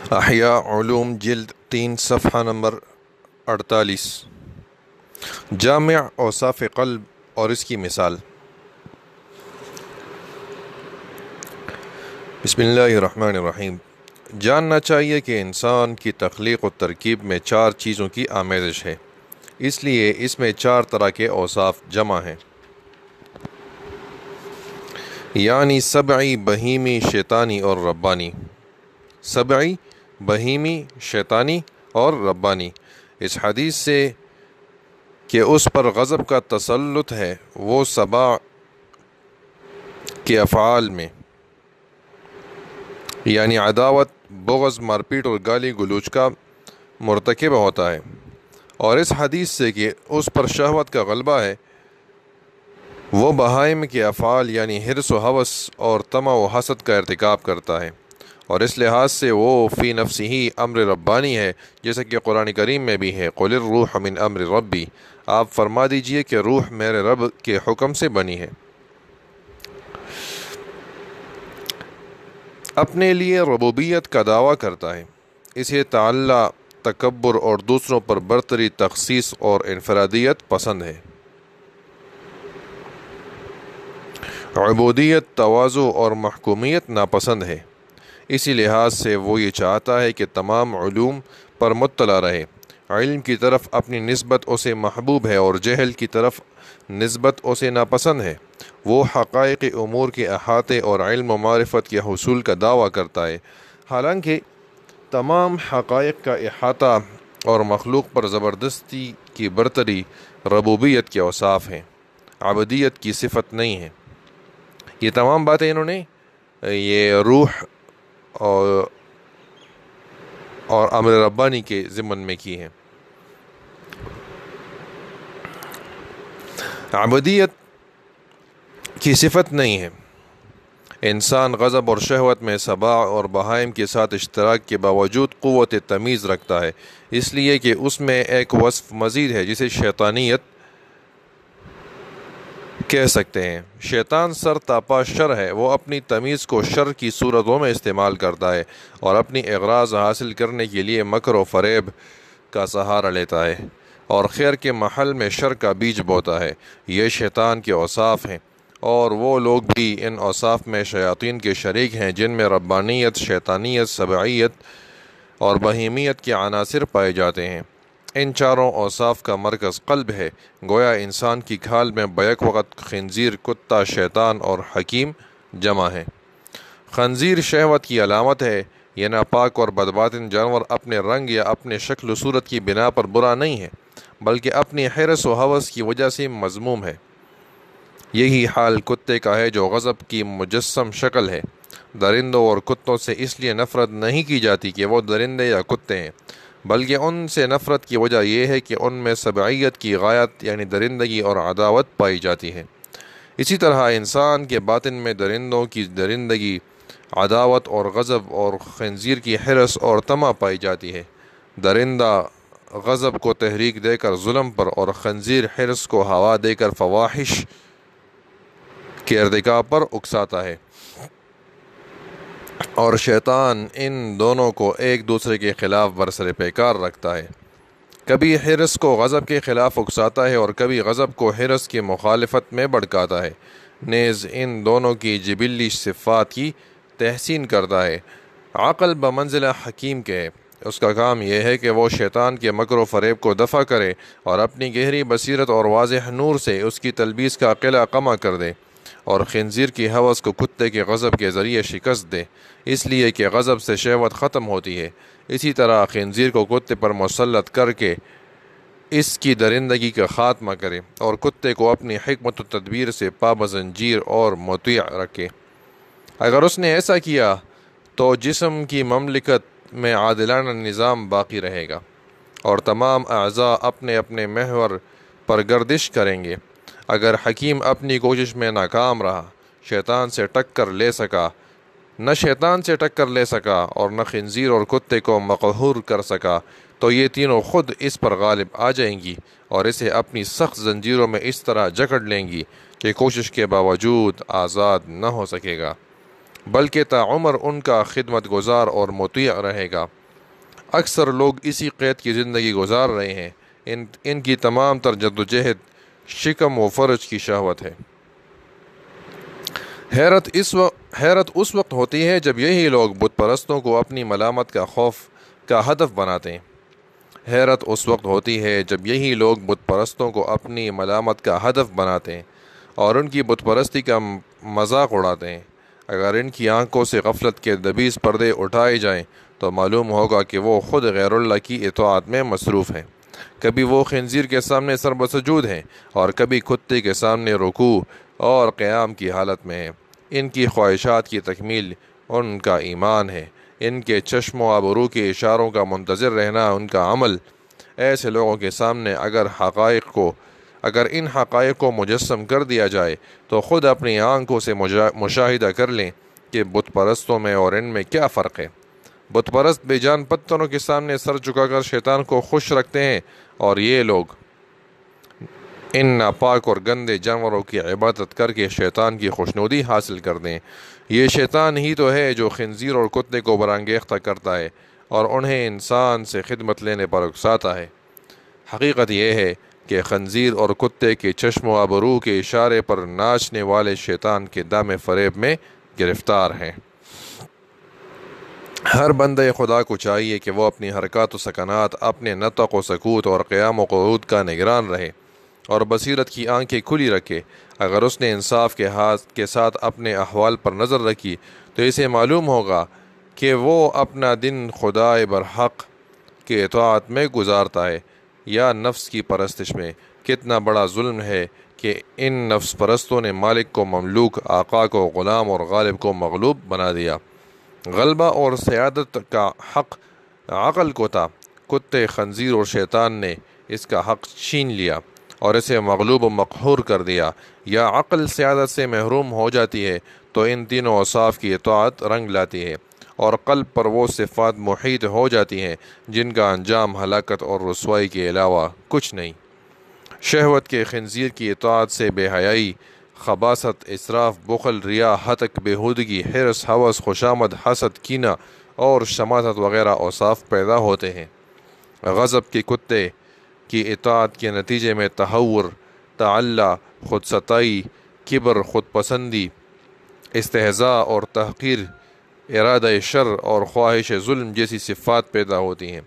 احیاء علوم جلد 3 صفحہ نمبر 48 جامع اوصاف قلب اور اس کی مثال۔ بسم اللہ الرحمن الرحیم۔ جاننا چاہیے کہ انسان کی تخلیق و ترکیب میں 4 چیزوں کی آمیزش ہے، اس لیے اس میں 4 طرح کے اوصاف جمع ہیں، یعنی سبعی، بہیمی، شیطانی اور ربانی۔ سبعی، بہیمی، شیطانی اور ربانی۔ اس حدیث سے کہ اس پر غضب کا تسلط ہے، وہ سبع کے افعال میں یعنی عداوت، بغض، مارپیٹ اور گالی گلوچ کا مرتکب ہوتا ہے، اور اس حدیث سے کہ اس پر شہوت کا غلبہ ہے، وہ بہائم کے افعال یعنی حرص و ہوس اور طمع و حسد کا ارتکاب کرتا ہے، اور اس لحاظ سے وہ فی نفسہ امر ربانی ہے، جیسا کہ قرآن کریم میں بھی ہے، قل الروح من امر ربی، آپ فرما دیجئے کہ روح میرے رب کے حکم سے بنی ہے۔ اپنے لیے ربوبیت کا دعویٰ کرتا ہے، اسے تعالی، تکبر اور دوسروں پر برتری، تخصیص اور انفرادیت پسند ہے۔ عبودیت، تواضع اور محکومیت ناپسند ہے، اسی لحاظ سے وہ یہ چاہتا ہے کہ تمام علوم پر مطلع رہے۔ علم کی طرف اپنی نسبت اسے محبوب ہے اور جہل کی طرف نسبت اسے ناپسند ہے۔ وہ حقائق امور کے احاطے اور علم و معرفت کے حصول کا دعویٰ کرتا ہے، حالانکہ تمام حقائق کا احاطہ اور مخلوق پر زبردستی کی برتری ربوبیت کے اوصاف ہیں، عبودیت کی صفت نہیں ہے۔ یہ تمام باتیں انہوں نے یہ روح اور امر ربانی کے ضمن میں کی ہیں۔ عبودیت کی صفت نہیں ہے۔ انسان غضب اور شہوت میں سبع اور بہائم کے ساتھ اشتراک کے باوجود قوت تمیز رکھتا ہے، اس لیے کہ اس میں ایک وصف مزید ہے جسے شیطانیت کہہ سکتے ہیں۔ شیطان سر تاپا شر ہے، وہ اپنی تمیز کو شر کی صورتوں میں استعمال کرتا ہے اور اپنی اغراض حاصل کرنے کے لیے مکر و فریب کا سہارا لیتا ہے اور خیر کے محل میں شر کا بیج بوتا ہے۔ یہ شیطان کے اوصاف ہیں، اور وہ لوگ بھی ان اوصاف میں شیاطین کے شریک ہیں جن میں ربانیت، شیطانیت، سبعیت اور بہیمیت کے عناصر پائے جاتے ہیں۔ ان چاروں اوصاف کا مرکز قلب ہے، گویا انسان کی کھال میں بیک وقت خنزیر، کتا، شیطان اور حکیم جمع ہیں۔ خنزیر شہوت کی علامت ہے، یہ ناپاک اور بدباطن جانور اپنے رنگ یا اپنے شکل و صورت کی بنا پر برا نہیں ہے، بلکہ اپنی حرص و ہوس کی وجہ سے مذموم ہے۔ یہی حال کتے کا ہے جو غضب کی مجسم شکل ہے۔ درندوں اور کتوں سے اس لیے نفرت نہیں کی جاتی کہ وہ درندے یا کتے ہیں، بلکہ ان سے نفرت کی وجہ یہ ہے کہ ان میں سبعیت کی غایت یعنی درندگی اور عداوت پائی جاتی ہے۔ اسی طرح انسان کے باطن میں درندوں کی درندگی، عداوت اور غضب، اور خنزیر کی حرص اور طمع پائی جاتی ہے۔ درندہ غضب کو تحریک دے کر ظلم پر، اور خنزیر حرص کو ہوا دے کر فواحش کے ارتکاب پر اکساتا ہے، اور شیطان ان دونوں کو ایک دوسرے کے خلاف برسر پیکار رکھتا ہے۔ کبھی حرص کو غضب کے خلاف اکساتا ہے اور کبھی غضب کو حرص کی مخالفت میں بھڑکاتا ہے، نیز ان دونوں کی جبلی صفات کی تحسین کرتا ہے۔ عقل بمنزلہ حکیم کے ہے، اس کا کام یہ ہے کہ وہ شیطان کے مکر و فریب کو دفع کرے اور اپنی گہری بصیرت اور واضح نور سے اس کی تلبیس کا قلع قمع کر دے، اور خنزیر کی ہوس کو کتے کے غضب کے ذریعے شکست دے، اس لیے کہ غضب سے شہوت ختم ہوتی ہے۔ اسی طرح خنزیر کو کتے پر مسلط کر کے اس کی درندگی کا خاتمہ کرے، اور کتے کو اپنی حکمت و تدبیر سے پابزنجیر اور مطیع رکھے۔ اگر اس نے ایسا کیا تو جسم کی مملکت میں عادلانہ نظام باقی رہے گا، اور تمام اعضاء اپنے اپنے محور پر گردش کریں گے۔ اگر حکیم اپنی کوشش میں ناکام رہا، نہ شیطان سے ٹکر لے سکا اور نہ خنزیر اور کتے کو مقہور کر سکا، تو یہ تینوں خود اس پر غالب آ جائیں گی اور اسے اپنی سخت زنجیروں میں اس طرح جکڑ لیں گی کہ کوشش کے باوجود آزاد نہ ہو سکے گا، بلکہ تا عمر ان کا خدمت گزار اور مطیع رہے گا۔ اکثر لوگ اسی قید کی زندگی گزار رہے ہیں۔ ان کی تمام تر جدوجہد شکم و فرج کی شہوت ہے۔ حیرت اس وقت ہوتی ہے جب یہی لوگ بت پرستوں کو اپنی ملامت کا خوف کا ہدف بناتے ہیں۔ حیرت اس وقت ہوتی ہے جب یہی لوگ بت پرستوں کو اپنی ملامت کا ہدف بناتے ہیں اور ان کی بت پرستی کا مذاق اڑاتے ہیں۔ اگر ان کی آنکھوں سے غفلت کے دبیز پردے اٹھائے جائیں تو معلوم ہوگا کہ وہ خود غیر اللہ کی اطاعت میں مصروف ہیں۔ کبھی وہ خنزیر کے سامنے سر بسجود ہیں اور کبھی کتے کے سامنے رکوع اور قیام کی حالت میں ہیں۔ ان کی خواہشات کی تکمیل ان کا ایمان ہے۔ ان کے چشم و ابرو کے اشاروں کا منتظر رہنا ان کا عمل۔ ایسے لوگوں کے سامنے اگر ان حقائق کو مجسم کر دیا جائے تو خود اپنی آنکھوں سے مشاہدہ کر لیں کہ بت پرستوں میں اور ان میں کیا فرق ہے۔ بت پرست بے جان پتھروں کے سامنے سر جھکا کر شیطان کو خوش رکھتے ہیں اور یہ لوگ ان ناپاک اور گندے جانوروں کی عبادت کر کے شیطان کی خوشنودی حاصل کر دیں۔ یہ شیطان ہی تو ہے جو خنزیر اور کتے کو برانگیختہ کرتا ہے اور انہیں انسان سے خدمت لینے پر اکساتا ہے۔ حقیقت یہ ہے کہ خنزیر اور کتے کے چشم و ابرو کے اشارے پر ناچنے والے شیطان کے دام فریب میں گرفتار ہیں۔ ہر بندہ خدا کو چاہیے کہ وہ اپنی حرکات و سکنات، اپنے نطق و سکوت اور قیام و قعود کا نگران رہے اور بصیرت کی آنکھیں کھلی رکھے۔ اگر اس نے انصاف کے ساتھ اپنے احوال پر نظر رکھی تو اسے معلوم ہوگا کہ وہ اپنا دن خدائے برحق کے اطاعت میں گزارتا ہے یا نفس کی پرستش میں۔ کتنا بڑا ظلم ہے کہ ان نفس پرستوں نے مالک کو مملوک، آقا کو غلام اور غالب کو مغلوب بنا دیا۔ غلبہ اور سیادت کا حق عقل کو تھا، کتے، خنزیر اور شیطان نے اس کا حق چھین لیا اور اسے مغلوب و مقہور کر دیا۔ یا عقل سیادت سے محروم ہو جاتی ہے تو ان تینوں اوصاف کی اطاعت رنگ لاتی ہے اور قلب پر وہ صفات محیط ہو جاتی ہیں جن کا انجام ہلاکت اور رسوائی کے علاوہ کچھ نہیں۔ شہوت کے خنزیر کی اطاعت سے بے حیائی، خباثت، اسراف، بخل، ریا، ہتک، بےہودگی، حرص، ہوس، خوشامد، حسد، کینہ اور شماتت وغیرہ اوصاف پیدا ہوتے ہیں۔ غضب کے کتے کی اطاعت کے نتیجے میں تہور، تعلی، خود ستائی، کبر، خود پسندی، استہزاء اور تحقیر، ارادہ شر اور خواہش ظلم جیسی صفات پیدا ہوتی ہیں۔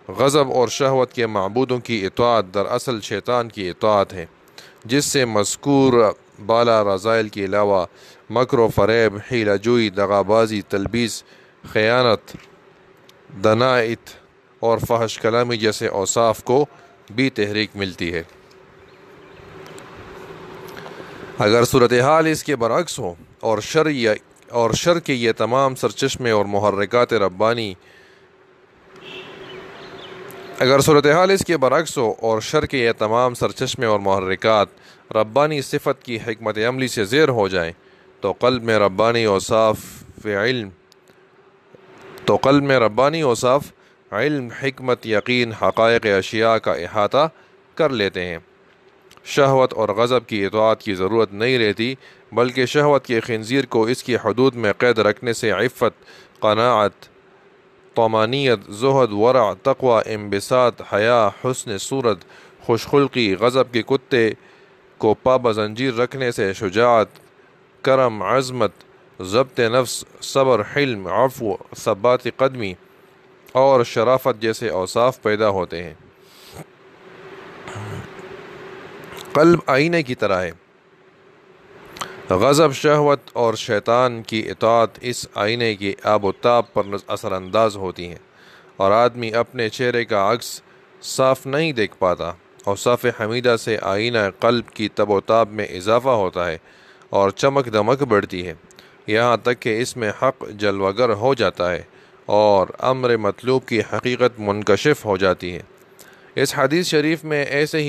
غضب اور شہوت کے معبودوں کی اطاعت دراصل شیطان کی اطاعت ہے، جس سے مذکور بالا رذائل کے علاوہ مکر و فریب، حیلہ جوئی، دغابازی، تلبیس، خیانت، دنائت اور فحش کلامی جیسے اوصاف کو بھی تحریک ملتی ہے۔ اگر صورتحال اس کے برعکس ہو اور شر کے یہ تمام سرچشمے اور محرکات ربانی صفت کی حکمت عملی سے زیر ہو جائیں تو قلب میں ربانی اوصاف علم، حکمت، یقین، حقائق اشیاء کا احاطہ کر لیتے ہیں۔ شہوت اور غضب کی اطاعت کی ضرورت نہیں رہتی، بلکہ شہوت کے خنزیر کو اس کی حدود میں قید رکھنے سے عفت، قناعت، طمانینت، زہد، ورع، تقوی، انبساط، حیا، حسن صورت، خوش خلقی، غضب کے کتے کو پا بزنجیر رکھنے سے شجاعت، کرم، عظمت، ضبط نفس، صبر، حلم، عفو، ثبات قدمی اور شرافت جیسے اوصاف پیدا ہوتے ہیں۔ قلب آئینے کی طرح ہے۔ غضب، شہوت اور شیطان کی اطاعت اس آئینے کی آب و تاب پر اثر انداز ہوتی ہیں اور آدمی اپنے چہرے کا عکس صاف نہیں دیکھ پاتا۔ اوصاف حمیدہ سے آئینہ قلب کی تب و تاب میں اضافہ ہوتا ہے اور چمک دمک بڑھتی ہے، یہاں تک کہ اس میں حق جلوگر ہو جاتا ہے اور امر مطلوب کی حقیقت منکشف ہو جاتی ہے۔ اس حدیث شریف میں ایسے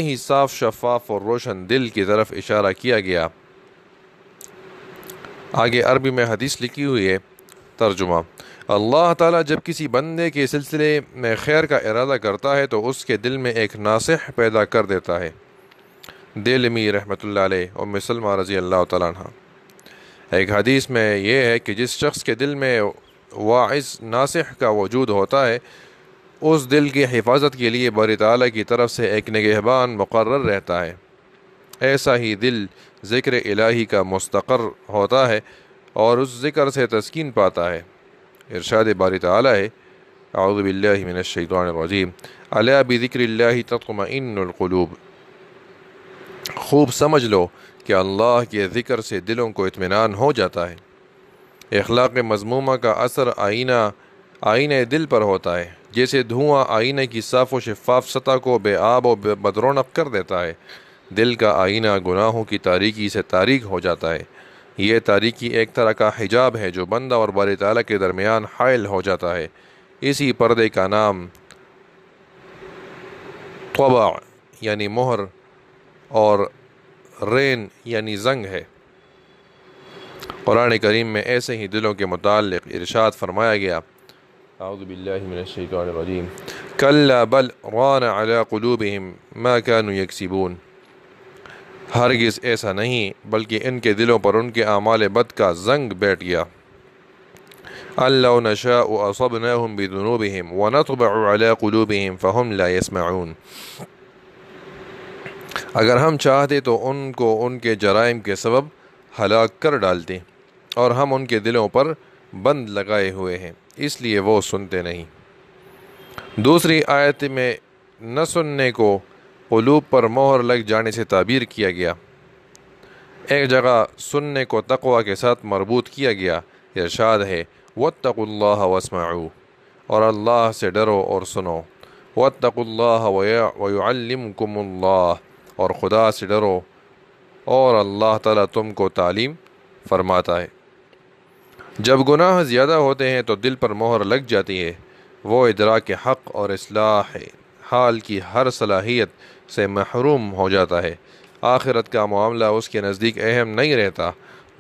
ہی صاف، شفاف اور روشن دل کی طرف اشارہ کیا گیا۔ آگے عربی میں حدیث لکھی ہوئی ہے، ترجمہ: اللہ تعالیٰ جب کسی بندے کے سلسلے میں خیر کا ارادہ کرتا ہے تو اس کے دل میں ایک ناصح پیدا کر دیتا ہے۔ دلمی رحمۃ اللہ علیہ، ام سلمہ رضی اللہ تعالیٰ عنہ۔ ایک حدیث میں یہ ہے کہ جس شخص کے دل میں واعظ ناصح کا وجود ہوتا ہے، اس دل کی حفاظت کے لیے باری تعالیٰ کی طرف سے ایک نگہبان مقرر رہتا ہے۔ ایسا ہی دل ذکر الہی کا مستقر ہوتا ہے اور اس ذکر سے تسکین پاتا ہے۔ ارشاد باری تعالیٰ ہے، اعوذ باللہ من الشیطان الرجیم، الا بذکر اللہ تطمئن القلوب، خوب سمجھ لو کہ اللہ کے ذکر سے دلوں کو اطمینان ہو جاتا ہے۔ اخلاق مذمومہ کا اثر آئینہ دل پر ہوتا ہے، جیسے دھواں آئینے کی صاف و شفاف سطح کو بے آب و بد رونق کر دیتا ہے، دل کا آئینہ گناہوں کی تاریکی سے تاریک ہو جاتا ہے۔ یہ تاریکی ایک طرح کا حجاب ہے جو بندہ اور باری تعالیٰ کے درمیان حائل ہو جاتا ہے۔ اسی پردے کا نام طبع یعنی مہر اور رین یعنی زنگ ہے۔ قرآن کریم میں ایسے ہی دلوں کے متعلق ارشاد فرمایا گیا، اعوذ باللہ من الشیطان الرجیم، کلا بل ران علی قلوبہم ما كانوا یکسبون، ہرگز ایسا نہیں بلکہ ان کے دلوں پر ان کے اعمال بد کا زنگ بیٹھ گیا۔ ان لو نشاء اصبناہم بذنوبہم ونطبع علی قلوبہم فہم لا یسمعون، اگر ہم چاہتے تو ان کو ان کے جرائم کے سبب ہلاک کر ڈالتے، اور ہم ان کے دلوں پر بند لگائے ہوئے ہیں اس لیے وہ سنتے نہیں۔ دوسری آیت میں نہ سننے کو قلوب پر مہر لگ جانے سے تعبیر کیا گیا، ایک جگہ سننے کو تقوی کے ساتھ مربوط کیا گیا۔ ارشاد ہے، واتقوا اللہ واسمعوا، اور اللہ سے ڈرو اور سنو، واتقوا اللہ ویعلمکم اللہ، اور خدا سے ڈرو اور اللہ تعالیٰ تم کو تعلیم فرماتا ہے۔ جب گناہ زیادہ ہوتے ہیں تو دل پر مہر لگ جاتی ہے، وہ ادراک حق اور اصلاح حال کی ہر صلاحیت سے محروم ہو جاتا ہے۔ آخرت کا معاملہ اس کے نزدیک اہم نہیں رہتا،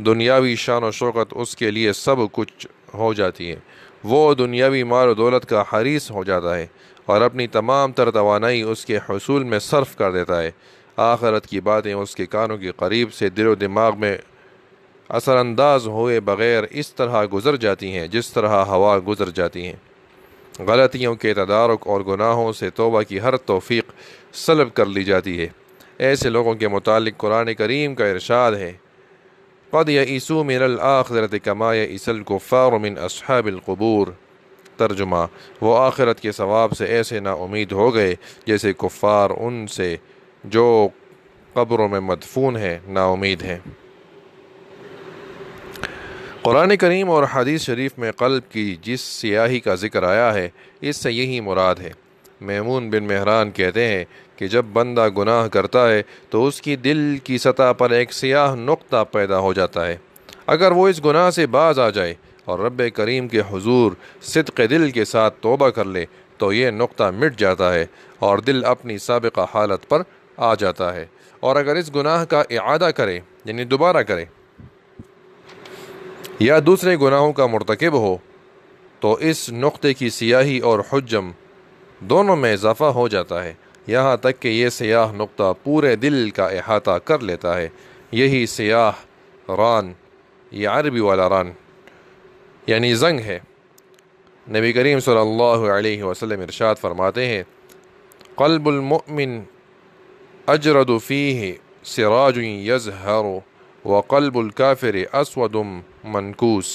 دنیاوی شان و شوکت اس کے لیے سب کچھ ہو جاتی ہے، وہ دنیاوی مال و دولت کا حریص ہو جاتا ہے اور اپنی تمام تر توانائی اس کے حصول میں صرف کر دیتا ہے۔ آخرت کی باتیں اس کے کانوں کے قریب سے دل و دماغ میں اثر انداز ہوئے بغیر اس طرح گزر جاتی ہیں جس طرح ہوا گزر جاتی ہیں۔ غلطیوں کے تدارک اور گناہوں سے توبہ کی ہر توفیق سلب کر لی جاتی ہے۔ ایسے لوگوں کے متعلق قرآن کریم کا ارشاد ہے، قد یئسوا من الآخرۃ کما یئس الکفار من اصحاب القبور، ترجمہ، وہ آخرت کے ثواب سے ایسے نا امید ہو گئے جیسے کفار ان سے جو قبروں میں مدفون ہیں نا امید ہیں۔ قرآن کریم اور حدیث شریف میں قلب کی جس سیاہی کا ذکر آیا ہے اس سے یہی مراد ہے۔ میمون بن مہران کہتے ہیں کہ جب بندہ گناہ کرتا ہے تو اس کی دل کی سطح پر ایک سیاہ نقطہ پیدا ہو جاتا ہے، اگر وہ اس گناہ سے باز آ جائے اور رب کریم کے حضور صدق دل کے ساتھ توبہ کر لے تو یہ نقطہ مٹ جاتا ہے اور دل اپنی سابقہ حالت پر آ جاتا ہے، اور اگر اس گناہ کا اعادہ کرے یعنی دوبارہ کرے یا دوسرے گناہوں کا مرتکب ہو تو اس نقطے کی سیاہی اور حجم دونوں میں اضافہ ہو جاتا ہے، یہاں تک کہ یہ سیاہ نقطہ پورے دل کا احاطہ کر لیتا ہے۔ یہی سیاہ ران، یہ عربی والا ران یعنی زنگ ہے۔ نبی کریم صلی اللہ علیہ وسلم ارشاد فرماتے ہیں، قلب المؤمن اجرد فیہ سراج یزہر وقلب الکافر اسود منکوس،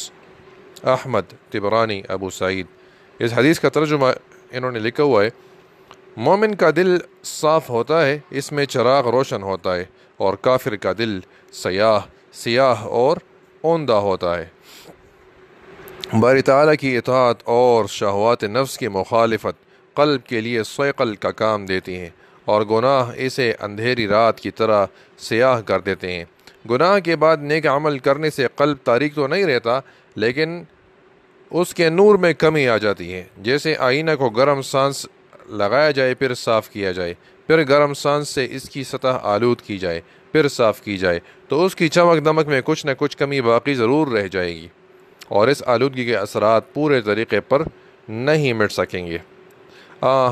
احمد، طبرانی، ابو سعید۔ اس حدیث کا ترجمہ انہوں نے لکھا ہوا ہے، مومن کا دل صاف ہوتا ہے، اس میں چراغ روشن ہوتا ہے، اور کافر کا دل سیاہ اور اوندھا ہوتا ہے۔ باری تعالیٰ کی اطاعت اور شہوات نفس کی مخالفت قلب کے لیے صیقل کا کام دیتی ہیں، اور گناہ اسے اندھیری رات کی طرح سیاہ کر دیتے ہیں۔ گناہ کے بعد نیک عمل کرنے سے قلب تاریک تو نہیں رہتا، لیکن اس کے نور میں کمی آ جاتی ہے، جیسے آئینہ کو گرم سانس لگایا جائے پھر صاف کیا جائے، پھر گرم سانس سے اس کی سطح آلود کی جائے پھر صاف کی جائے تو اس کی چمک دمک میں کچھ نہ کچھ کمی باقی ضرور رہ جائے گی، اور اس آلودگی کے اثرات پورے طریقے پر نہیں مٹ سکیں گے۔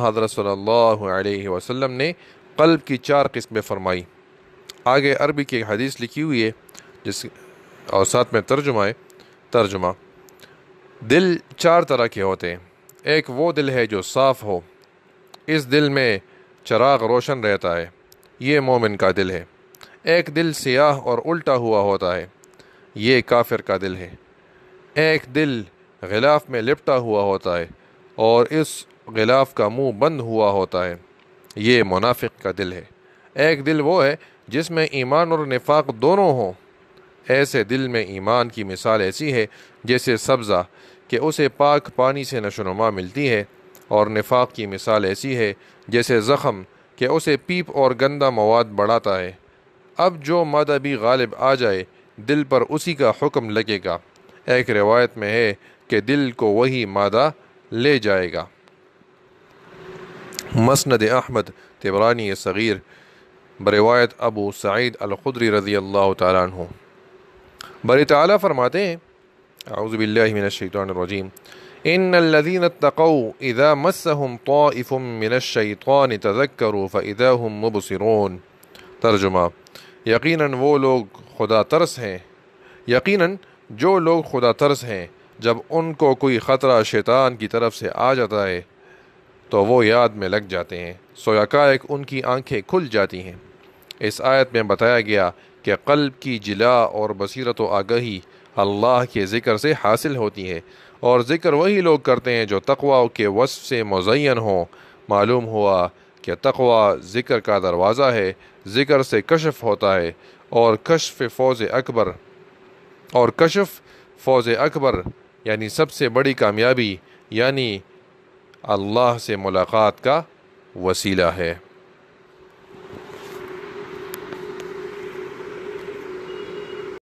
حضرت صلی اللہ علیہ وسلم نے قلب کی 4 قسمیں فرمائی۔ آگے عربی کی حدیث لکھی ہوئی ہے اور ساتھ میں ترجمہ دل چار طرح کے ہوتے ہیں۔ ایک وہ دل ہے جو صاف ہو، اس دل میں چراغ روشن رہتا ہے، یہ مومن کا دل ہے۔ ایک دل سیاہ اور الٹا ہوا ہوتا ہے، یہ کافر کا دل ہے۔ ایک دل غلاف میں لپٹا ہوا ہوتا ہے اور اس غلاف کا منہ بند ہوا ہوتا ہے، یہ منافق کا دل ہے۔ ایک دل وہ ہے جس میں ایمان اور نفاق دونوں ہوں، ایسے دل میں ایمان کی مثال ایسی ہے جیسے سبزہ کہ اسے پاک پانی سے نشوونما ملتی ہے، اور نفاق کی مثال ایسی ہے جیسے زخم کہ اسے پیپ اور گندا مواد بڑھاتا ہے۔ اب جو مادہ بھی غالب آ جائے دل پر اسی کا حکم لگے گا۔ ایک روایت میں ہے کہ دل کو وہی مادہ لے جائے گا۔ مسند احمد طبرانی صغیر بروایت ابو سعید الخدری رضی اللہ تعالیٰ عنہ۔ باری تعالیٰ فرماتے ہیں، اعوذ باللہ من الشیطان الرجیم، ان الذین اتقوا اذا مسهم طائف من الشیطان تذکروا فاذا هم مبصرون۔ ترجمہ، یقیناً وہ لوگ خدا ترس ہیں، یقیناً جو لوگ خدا ترس ہیں جب ان کو کوئی خطرہ شیطان کی طرف سے آ جاتا ہے تو وہ یاد میں لگ جاتے ہیں، سو یکایک ان کی آنکھیں کھل جاتی ہیں۔ اس آیت میں بتایا گیا کہ قلب کی جلا اور بصیرت و آگہی اللہ کے ذکر سے حاصل ہوتی ہے، اور ذکر وہی لوگ کرتے ہیں جو تقوی کے وصف سے مزین ہوں۔ معلوم ہوا کہ تقوی ذکر کا دروازہ ہے، ذکر سے کشف ہوتا ہے، اور کشف فوز اکبر یعنی سب سے بڑی کامیابی، یعنی اللہ سے ملاقات کا وسیلہ ہے۔